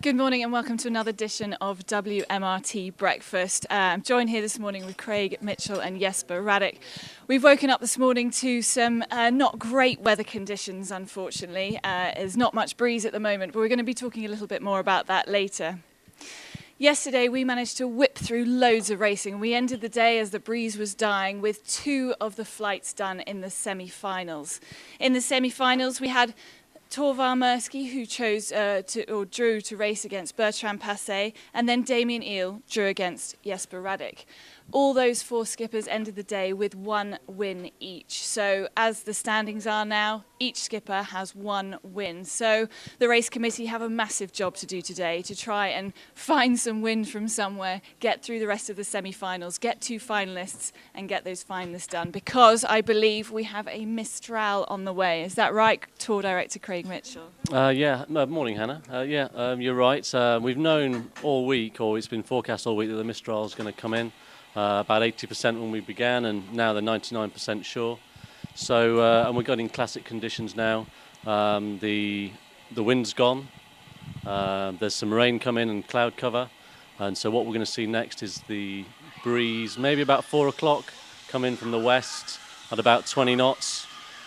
Good morning and welcome to another edition of WMRT Breakfast. I'm joined here this morning with Craig Mitchell and Jesper Radich. We've woken up this morning to some not great weather conditions, unfortunately. There's not much breeze at the moment, but we're going to be talking a little bit more about that later. Yesterday we managed to whip through loads of racing. We ended the day as the breeze was dying with 2 of the flights done in the semi-finals. In the semi-finals we had Torvar Murski, who drew to race against Bertrand Passé, and then Damien Eel drew against Jesper Radich. All those 4 skippers ended the day with 1 win each. So as the standings are now, each skipper has 1 win. So the race committee have a massive job to do today to try and find some wins from somewhere, get through the rest of the semi-finals, get 2 finalists and get those finalists done, because I believe we have a Mistral on the way. Is that right, Tour Director Craig Mitchell? Morning, Hannah. You're right. We've known all week, or it's been forecast all week, that the Mistral is going to come in. About 80% when we began, and now they're 99% sure. So, and we're getting classic conditions now. The wind's gone. There's some rain coming and cloud cover, and so what we're going to see next is the breeze, maybe about 4 o'clock, come in from the west at about 20 knots.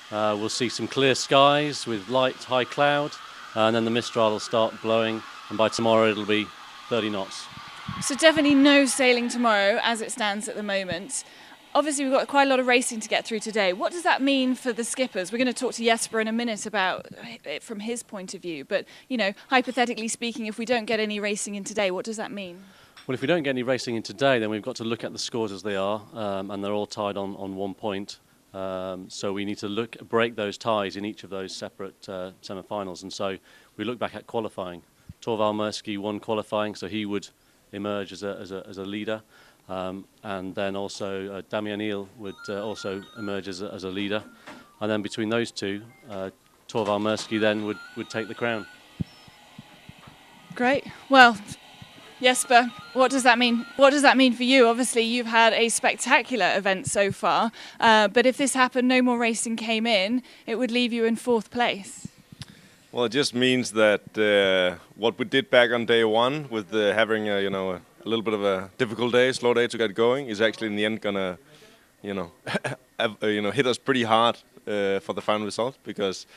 We'll see some clear skies with light high cloud, and then the Mistral will start blowing, and by tomorrow it'll be 30 knots. So definitely no sailing tomorrow as it stands at the moment. Obviously we've got quite a lot of racing to get through today. What does that mean for the skippers? We're going to talk to Jesper in a minute about it from his point of view. But, you know, hypothetically speaking, if we don't get any racing in today, what does that mean? Well, if we don't get any racing in today, then we've got to look at the scores as they are, and they're all tied on 1 point. So we need to break those ties in each of those separate semi-finals. And so we look back at qualifying. Torvar Murski won qualifying, so he would emerge as a leader, and then also Damien Eel would also emerge as a leader, and then between those two, Torvar Murski then would take the crown. Great. Well, Jesper, what does that mean? What does that mean for you? Obviously, you've had a spectacular event so far, but if this happened, no more racing came in, it would leave you in 4th place. Well, it just means that what we did back on day 1 with having a little bit of a difficult day, slow day to get going, is actually in the end gonna, hit us pretty hard for the final result, because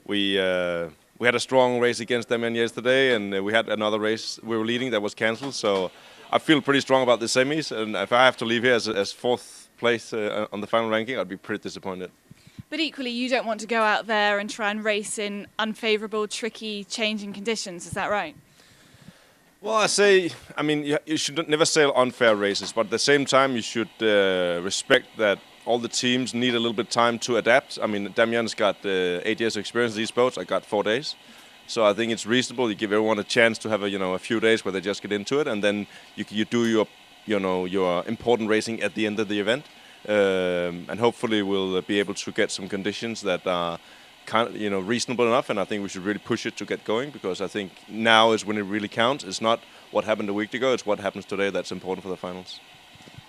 we had a strong race against them yesterday, and we had another race we were leading that was cancelled. So I feel pretty strong about the semis, and if I have to leave here as 4th place on the final ranking, I'd be pretty disappointed. But equally, you don't want to go out there and try and race in unfavourable, tricky, changing conditions. Is that right? Well, you should never sail unfair races, but at the same time, you should respect that all the teams need a little bit of time to adapt. I mean, Damien's got 8 years of experience in these boats. I got 4 days. So I think it's reasonable. You give everyone a chance to have a few days where they just get into it, and then you do your important racing at the end of the event. And hopefully we'll be able to get some conditions that are reasonable enough, and I think we should really push it to get going, because I think now is when it really counts. It's not what happened a week ago, it's what happens today that's important for the finals.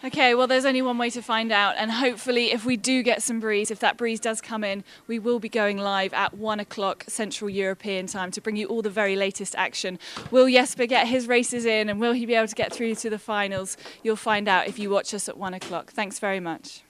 Okay, well, there's only one way to find out, and hopefully if we do get some breeze, if that breeze does come in, we will be going live at 1 o'clock Central European time to bring you all the very latest action. Will Jesper get his races in, and will he be able to get through to the finals? You'll find out if you watch us at 1 o'clock. Thanks very much.